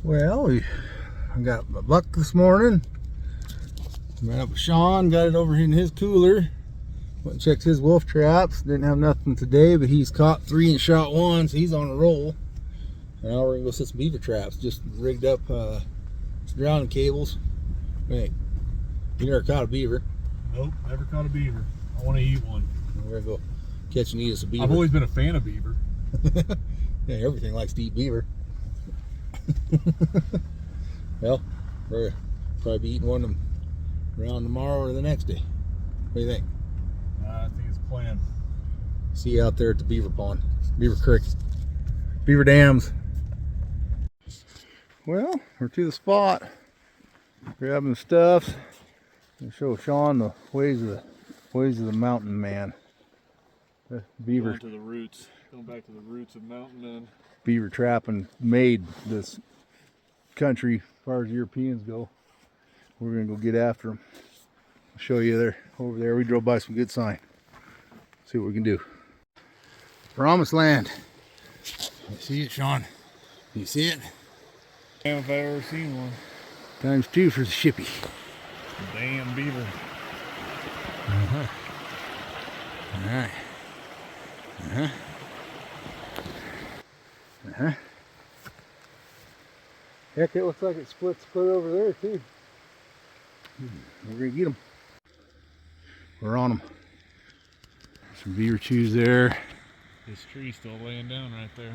Well, I got my buck this morning. Went up with Sean, got it over in his cooler. Went and checked his wolf traps. Didn't have nothing today, but he's caught 3 and shot 1, so he's on a roll. Now we're gonna go set some beaver traps. Just rigged up some drowning cables. Hey, you never caught a beaver? Nope, never caught a beaver. I want to eat one. We're gonna go catch and eat us a beaver. I've always been a fan of beaver. Yeah, everything likes to eat beaver. Well, we're probably be eating one of them around tomorrow or the next day. What do you think? I think it's planned. See you out there at the beaver pond, beaver creek, beaver dams. Well, we're to the spot, grabbing stuff. I'll show Sean the ways of the mountain man. The beaver. Going to the roots. Going back to the roots of mountain men. Beaver trapping made this country as far as Europeans go. We're gonna go get after them. I'll show you there. Over there, we drove by some good sign. See what we can do. Promised land. You see it, Sean? You see it? Damn, if I ever seen one. ×2 for the shippy. Damn beaver. All right. Heck, it looks like it split over there too. We're gonna get them. We're on them. Some beaver chews there. This tree's still laying down right there.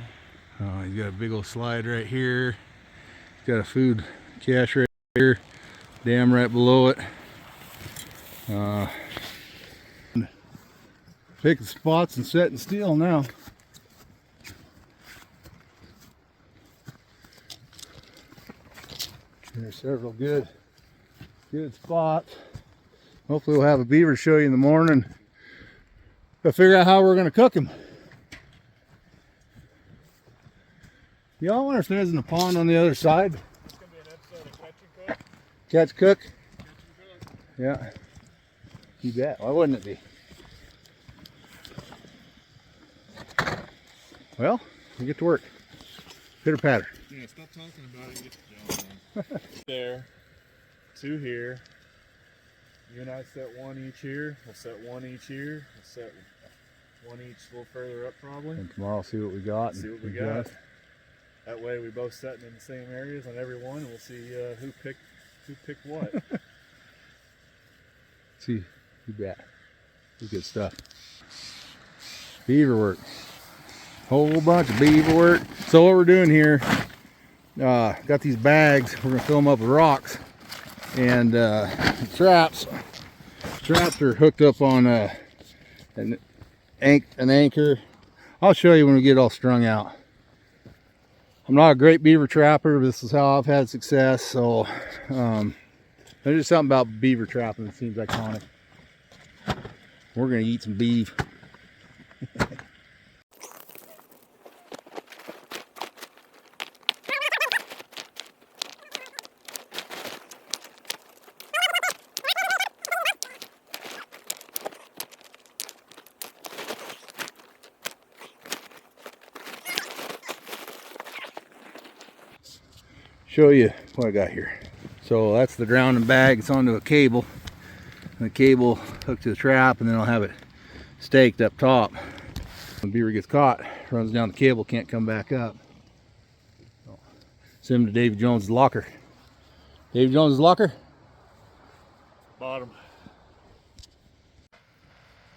Oh, he's got a big old slide right here. He's got a food cache right here. Dam right below it. Picking spots and setting still now. There's several good spots. Hopefully we'll have a beaver to show you in the morning. Gotta figure out how we're gonna cook him. Y'all wonder if there isn't a pond on the other side? It's gonna be an episode of Catch and Cook. Catch, cook? Catch and Cook. Yeah. You bet. Why wouldn't it be? Well, we get to work. Pitter patter. Yeah, stop talking about it and get the job done. There. 2 here. You and I set 1 each here. We'll set 1 each here. We'll set 1 each a little further up probably. And tomorrow see what we got. See what we got. That way we both setting in the same areas on every one, and we'll see who picked what. See, you bet. Good stuff. Beaver work. Whole bunch of beaver work. So what we're doing here, got these bags. We're gonna fill them up with rocks, and traps are hooked up on an anchor. I'll show you when we get it all strung out. I'm not a great beaver trapper, but this is how I've had success. So there's just something about beaver trapping that seems iconic. We're gonna eat some beef. Show you what I got here. So that's the drowning bag. It's onto a cable. And the cable hooked to the trap, and then I'll have it staked up top. When beaver gets caught, runs down the cable, can't come back up. So, send him to Davy Jones' locker. Davy Jones' locker? Bottom.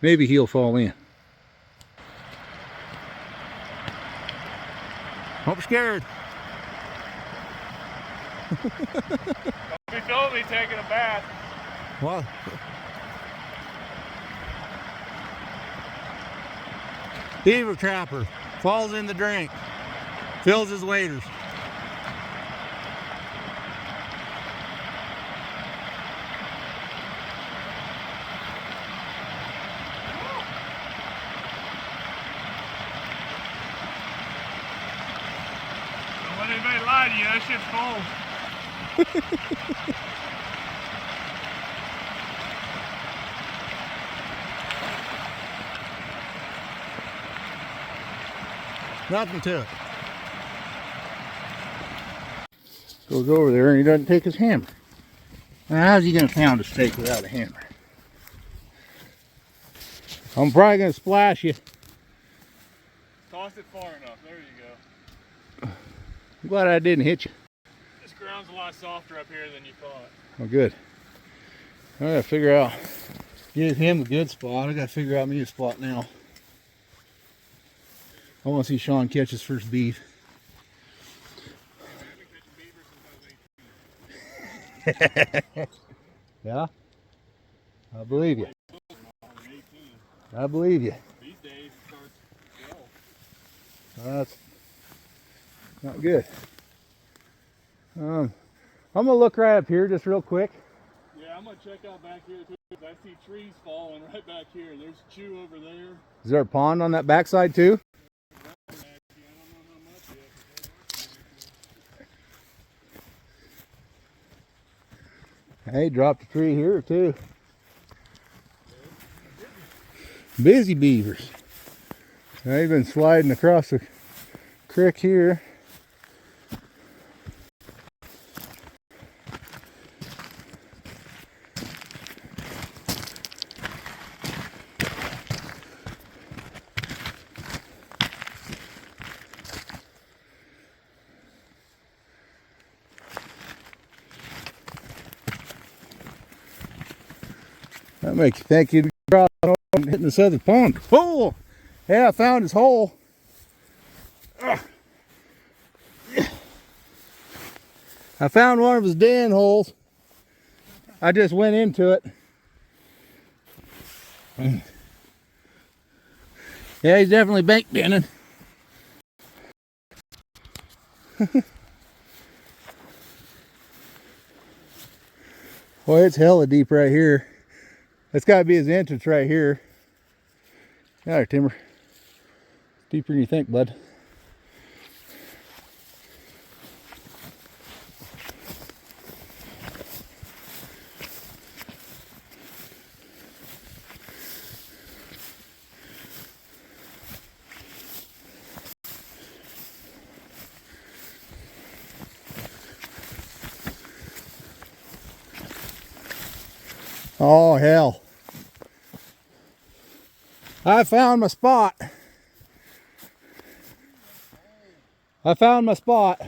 Maybe he'll fall in. Don't be scared. He told me taking a bath. What? Beaver trapper falls in the drink, fills his waders. Don't let anybody lie to you, that shit's cold. Nothing to it. Goes over there and he doesn't take his hammer. Now, how's he gonna pound a steak without a hammer? I'm probably gonna splash you. Toss it far enough. There you go. I'm glad I didn't hit you. This ground's a lot softer up here than you thought. Oh, good. I gotta figure out, give him a good spot. I gotta figure out me a spot now. I want to see Sean catch his first beef. Yeah, I believe you. I believe you. These days it starts That's not good. I'm gonna look right up here just real quick. Yeah, I'm gonna check out back here too. I see trees falling right back here. There's a chew over there. Is there a pond on that backside too? Hey, dropped a tree here too. Busy beavers. They've been sliding across the creek here. That makes you think you'd cross over and hitting this other pond. Oh, yeah, I found his hole. I found one of his den holes. I just went into it. Yeah, he's definitely bank denning. Boy, it's hella deep right here. That's got to be his entrance right here. Got it, Timber. Deeper than you think, bud. Oh, hell. I found my spot. I found my spot.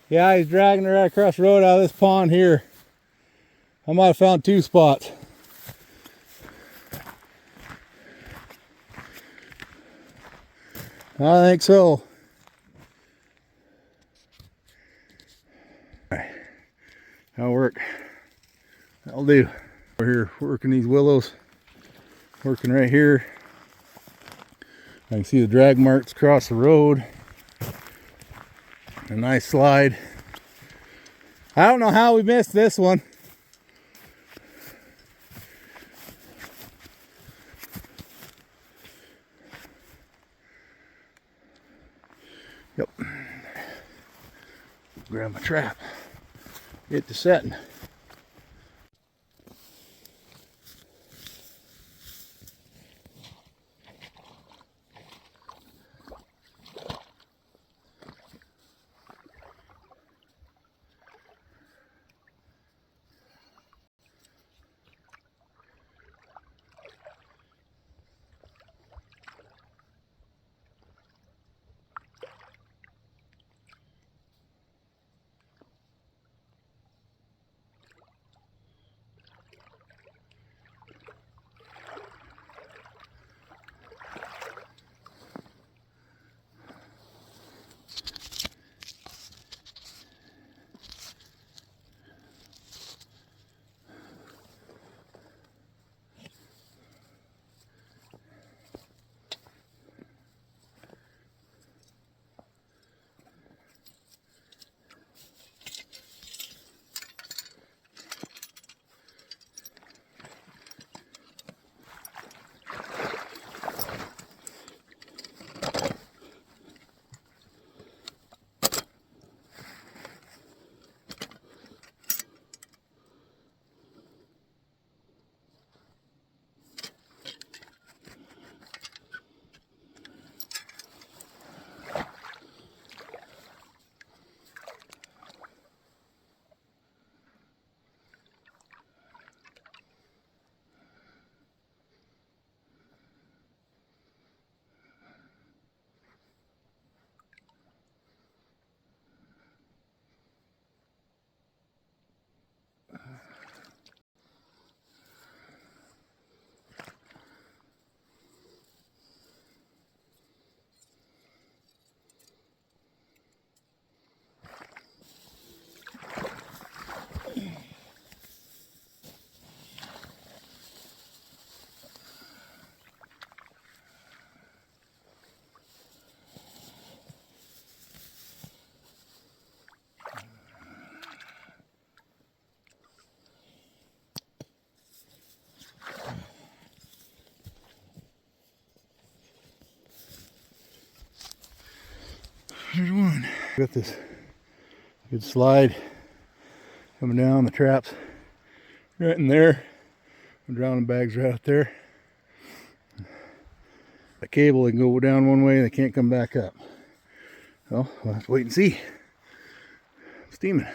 Yeah, he's dragging her right across the road out of this pond here. I might have found 2 spots. I think so. All right. That'll work. That'll do. We're here working these willows. Working right here. I can see the drag marks across the road. A nice slide. I don't know how we missed this one. Yep. Grab my trap. Get to setting. Got this good slide coming down. The traps right in there. The drowning bag's right out there. The cable, they can go down one way, they can't come back up. Well, we'll have to wait and see. Steaming.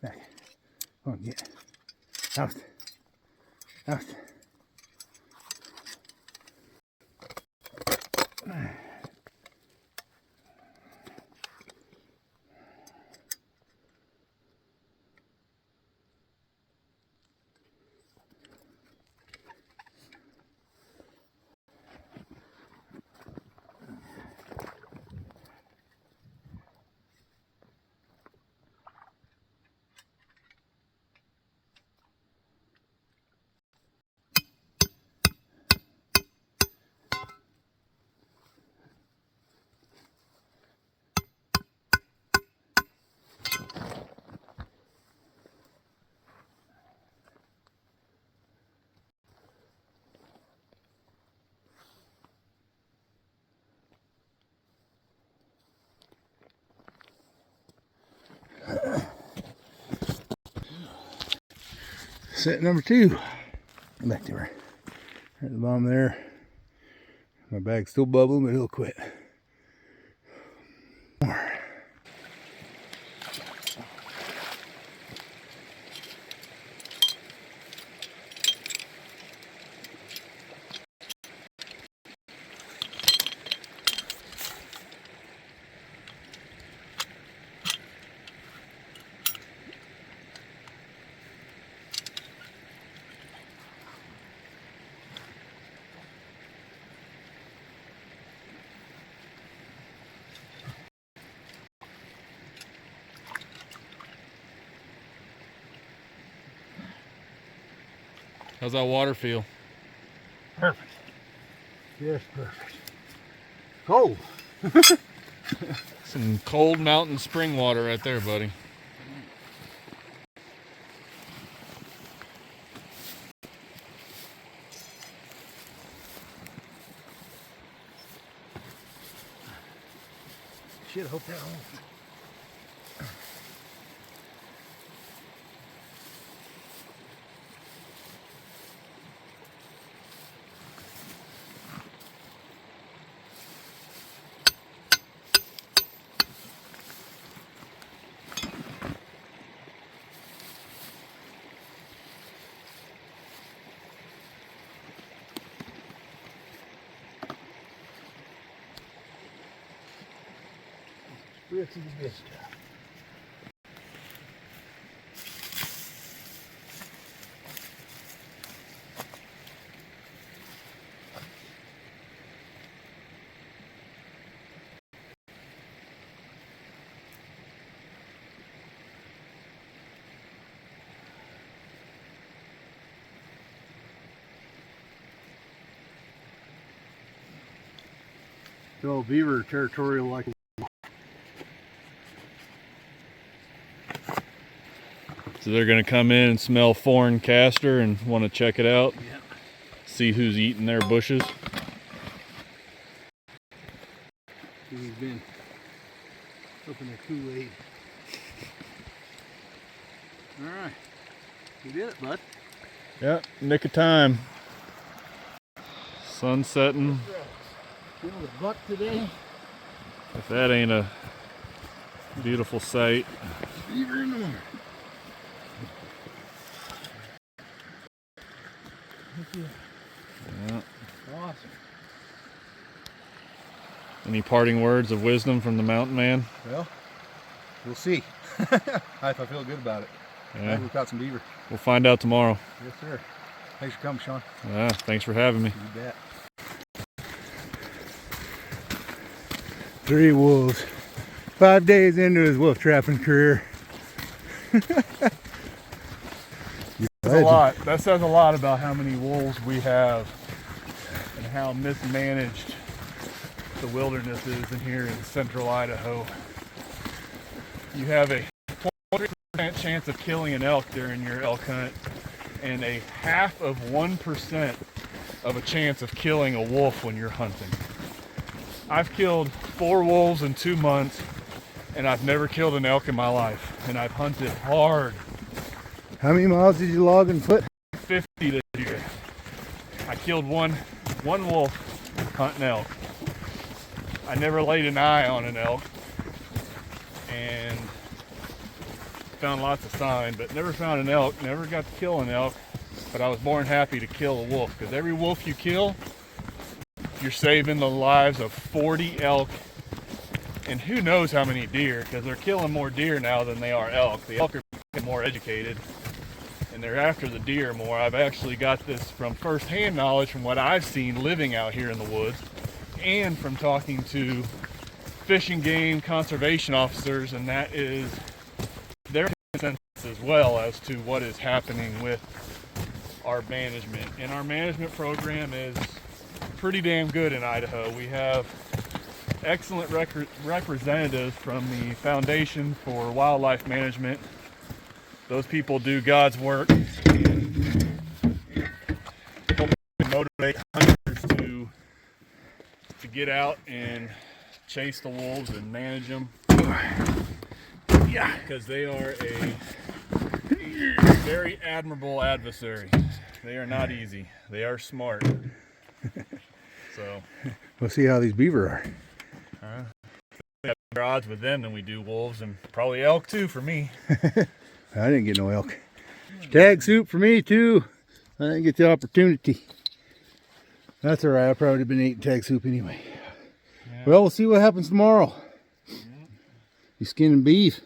Back. Come on, get out. Out. Set number 2. Back to her. Right at the bottom there. My bag's still bubbling, but it'll quit. More. How's that water feel? Perfect. Yes, perfect. Cold. Some cold mountain spring water right there, buddy. Shit, I hope that won't. Pretty good stuff. So beaver territorial like. So they're gonna come in and smell foreign castor and want to check it out. Yeah. See who's eating their bushes. He's been open their Kool-Aid. All right, you did it, bud. Yep, nick of time. Sun setting. Feeling the buck today. If that ain't a beautiful sight. Beaver in the morning. Yeah. Awesome. Any parting words of wisdom from the mountain man? Well, we'll see. I feel good about it. Yeah. We've got some beaver. We'll find out tomorrow. Yes, sir. Thanks for coming, Sean. Yeah, thanks for having me. You bet. 3 wolves. 5 days into his wolf trapping career. That's a lot. That says a lot about how many wolves we have and how mismanaged the wilderness is in here in central Idaho. You have a 20% chance of killing an elk during your elk hunt and a 0.5% of a chance of killing a wolf when you're hunting. I've killed 4 wolves in 2 months and I've never killed an elk in my life, and I've hunted hard. How many miles did you log and foot? 50 this year. I killed one wolf hunting elk. I never laid an eye on an elk and found lots of sign, but never found an elk, never got to kill an elk, but I was more than happy to kill a wolf, because every wolf you kill, you're saving the lives of 40 elk and who knows how many deer, because they're killing more deer now than they are elk. The elk are getting more educated and they're after the deer more. I've actually got this from first-hand knowledge from what I've seen living out here in the woods and from talking to fish and game conservation officers, and that is their consensus as well as to what is happening with our management. And our management program is pretty damn good in Idaho. We have excellent representatives from the Foundation for Wildlife Management. Those people do God's work and help motivate hunters to get out and chase the wolves and manage them. Yeah, because they are a very admirable adversary. They are not easy. They are smart. So we'll see how these beaver are. We have better odds with them than we do wolves, and probably elk too for me. I didn't get no elk. Tag soup for me too. I didn't get the opportunity. That's alright, I've probably been eating tag soup anyway. Yeah. Well, we'll see what happens tomorrow. Yeah. You skinning beef?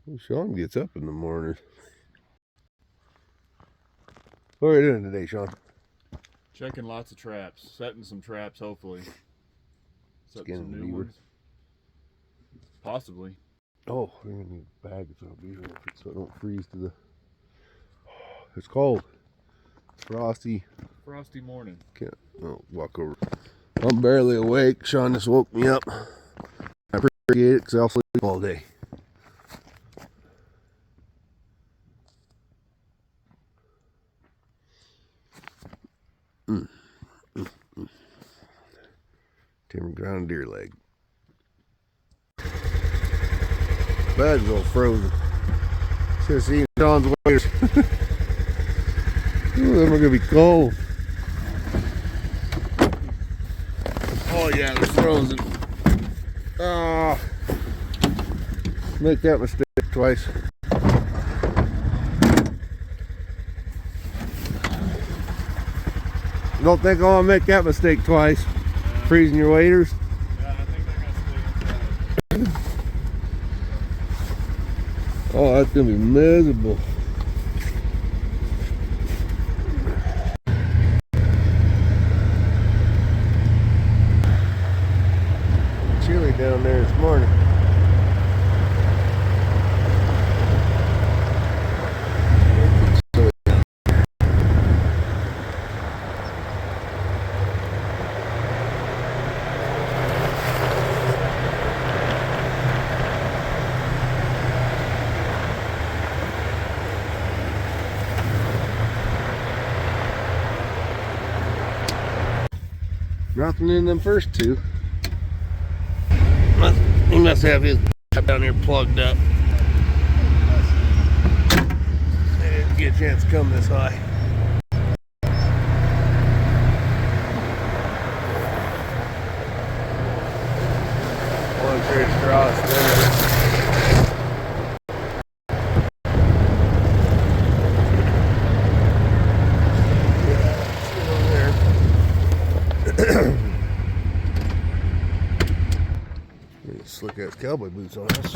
Well, Sean gets up in the morning. What are you doing today, Sean? Checking lots of traps, setting some traps, hopefully. Setting some new ones. Possibly. Oh, we're gonna need a bag of beaver so it don't freeze to the. It's cold. It's frosty. Frosty morning. Can't. Oh, walk over. I'm barely awake. Sean just woke me up. I appreciate it because I'll sleep all day. Timber ground deer leg. Bad's all frozen. Should have seen Sean's waders. Ooh, them are gonna be cold. Oh yeah, they're frozen. Make that mistake twice. Don't think I'll make that mistake twice. Freezing your waders. Yeah, I think they're gonna stay inside. Oh, that's gonna be miserable. Chilly down there this morning. Nothing in them first two. He must have his down here plugged up. They didn't get a chance to come this high. One straight across there. Slick ass cowboy boots on us.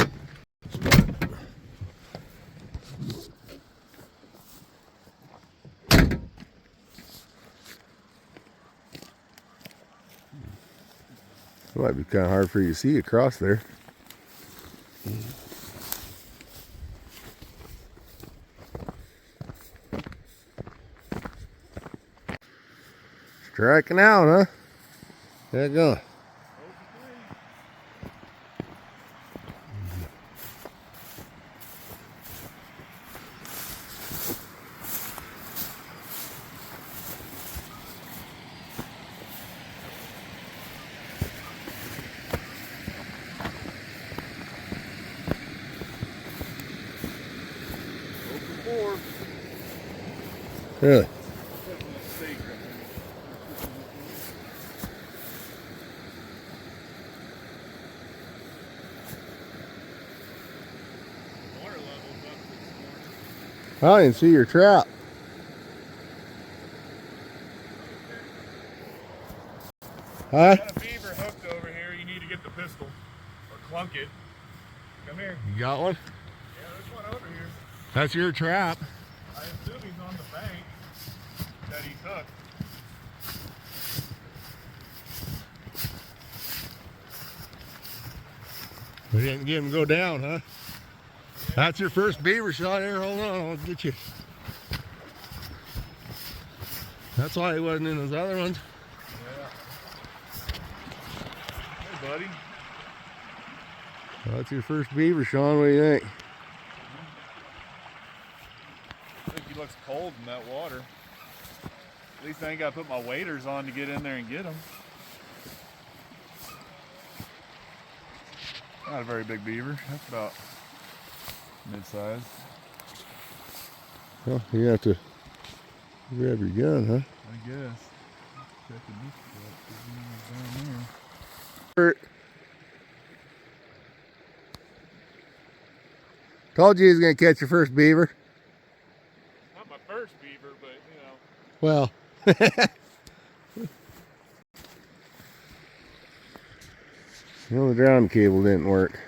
It might be kind of hard for you to see across there. Striking out, huh? There you go. Really? I didn't see your trap. Huh? Got a beaver hooked over here. You need to get the pistol or clunk it. Come here. You got one? Yeah, there's one over here. That's your trap. I assume he's on the bank that he's hooked. We didn't get him to go down, huh? Yeah. That's your first beaver shot here. Hold on, I'll get you. That's why he wasn't in those other ones. Yeah. Hey, buddy. Well, that's your first beaver, Sean. What do you think? I think he looks cold in that water. At least I ain't got to put my waders on to get in there and get him. Not a very big beaver. That's about mid-size. Well, you have to grab your gun, huh? I guess. Check the meat truck. Down there. Bert. Told you he was going to catch your first beaver. Not my first beaver, but you know. Well. Well, the ground cable didn't work.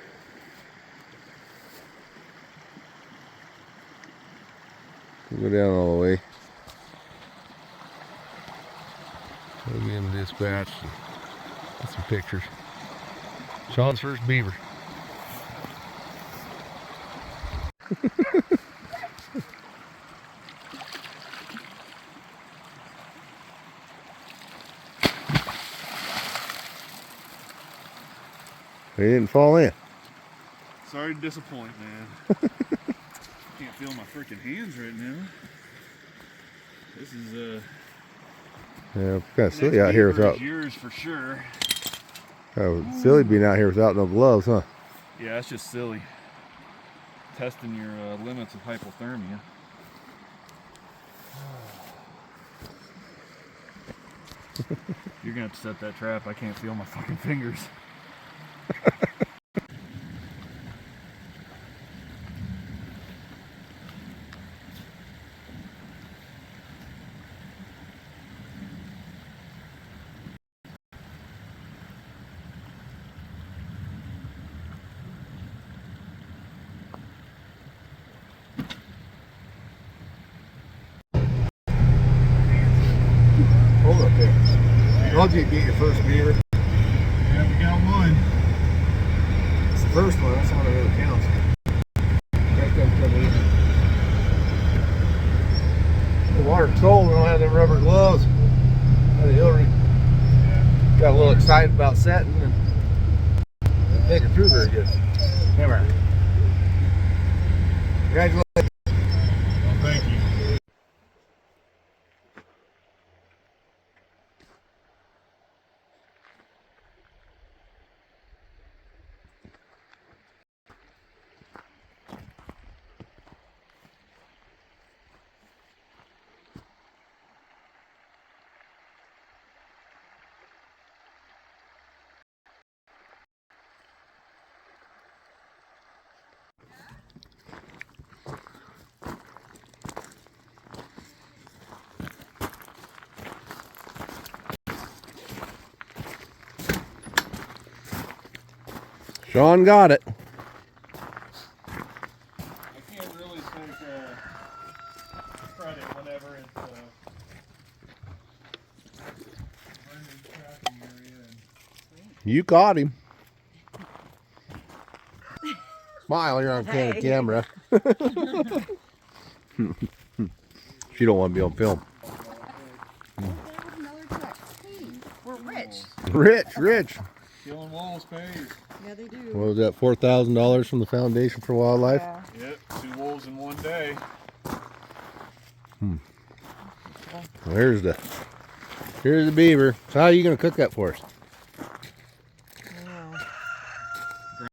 We'll go down all the way. We'll get him dispatched and get some pictures. Sean's first beaver. He didn't fall in. Sorry to disappoint, man. Can't feel my freaking hands right now. This is Yeah, kind of silly out here without. Yours for sure. Silly being out here without no gloves, huh? Yeah, that's just silly. Testing your limits of hypothermia. You're gonna have to set that trap. I can't feel my fucking fingers. Hold up there. Told you to get your first beaver. Yeah, we got one. It's the first one, that's the one that really counts. The water's cold, we don't have them rubber gloves. Hillary got a little excited about setting and didn't make it through very good. Come here. Congratulations. Well, thank you. Sean got it. I can't really take credit whenever it's Brendan's tracking area. And You caught him. Smile, you're on camera. She don't want to be on film. We're rich. Rich. Killing wolves pays. Yeah, they do. What was that, $4,000 from the Foundation for Wildlife? Yeah. Yep, 2 wolves in one day. Well, here's the beaver. So how are you going to cook that for us?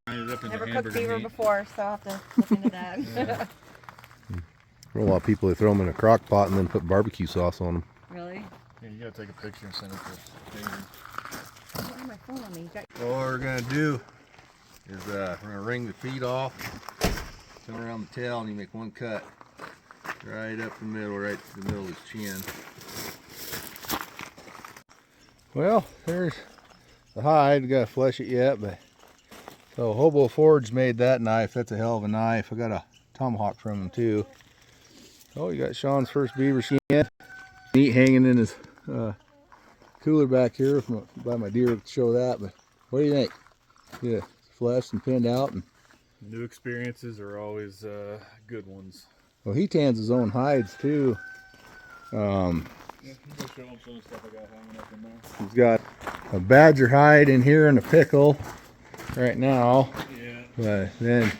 Grind it up into Never hamburger cooked beaver meat. before, so I'll have to look into that. Yeah. I know a lot of people, they throw them in a crock pot and then put barbecue sauce on them. Really? Yeah, you gotta take a picture and send it to David. I don't have my phone on me. What we're going to do is we're going to wring the feet off, come around the tail, and you make one cut right up the middle, right to the middle of his chin. Well, there's the hide. We got to flesh it yet, but so Hobo Forge made that knife. That's a hell of a knife. I got a tomahawk from him too. Oh, you got Sean's first beaver skin. Meat hanging in his cooler back here by my deer to show that. But what do you think? Yeah, fleshed and pinned out. And New experiences are always good ones. well, he tans his own hides too. Yeah, I'm gonna show him some of the stuff I got hanging up in there. He's got a badger hide in here and a pickle right now. Yeah. But then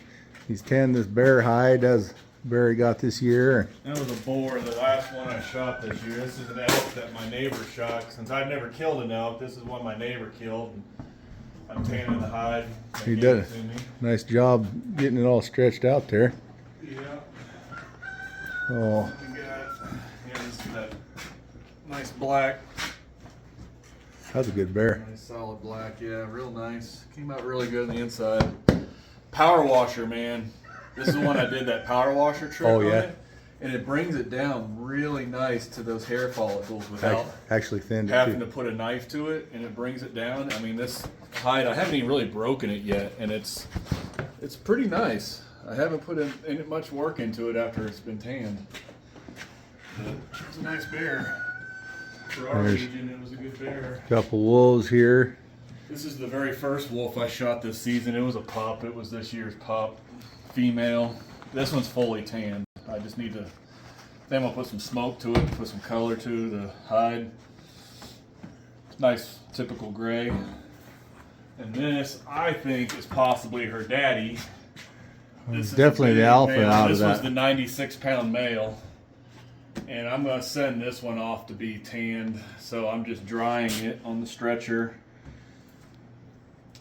he's tanned this bear hide as Barry got this year. That was a boar, the last one I shot this year. This is an elk that my neighbor shot. Since I've never killed an elk, this is one my neighbor killed. I'm tanning the hide. He did a nice job getting it all stretched out there. Yeah. Oh, Yeah, this is that nice black. that's a good bear. Nice solid black, yeah, real nice. Came out really good on the inside. Power washer, man. This is the one I did that power washer trick Oh, on yeah. it. And it brings it down really nice to those hair follicles without Actually thinned it having too. to put a knife to it, and it brings it down. I mean, this hide, I haven't even really broken it yet, and it's pretty nice. I haven't put in much work into it after it's been tanned. But it's a nice bear. For our There's- region, it was a good bear. Couple wolves here. This is the very first wolf I shot this season. It was a pup. It was this year's pup, female. This one's fully tanned. I just need to, then I'll put some smoke to it, put some color to the hide. Nice typical gray. And this, I think, is possibly her daddy. This is Definitely a the big alpha male. out of This was that. the 96-pound male. And I'm going to send this one off to be tanned. So I'm just drying it on the stretcher.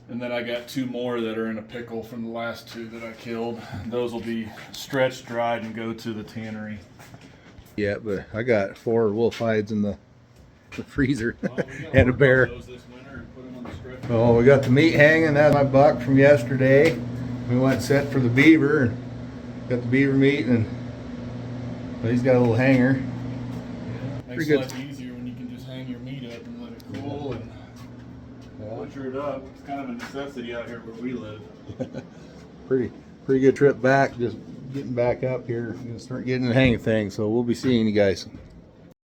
And then I got 2 more that are in a pickle from the last 2 that I killed. Those will be stretched, dried, and go to the tannery. Yeah, but I got 4 wolf hides in the freezer Well, we gotta and a work bear. on those this winter and put them on the stretcher. Oh, we got the meat hanging. That's my buck from yesterday. We went set for the beaver and got the beaver meat, and well, he's got a little hanger. Makes Pretty it good. life easier when you can just hang your meat up and let it cool and butcher it up. It's kind of a necessity out here where we live. Pretty good trip back. Just getting back up here. Gonna start getting the hang of things. So we'll be seeing you guys.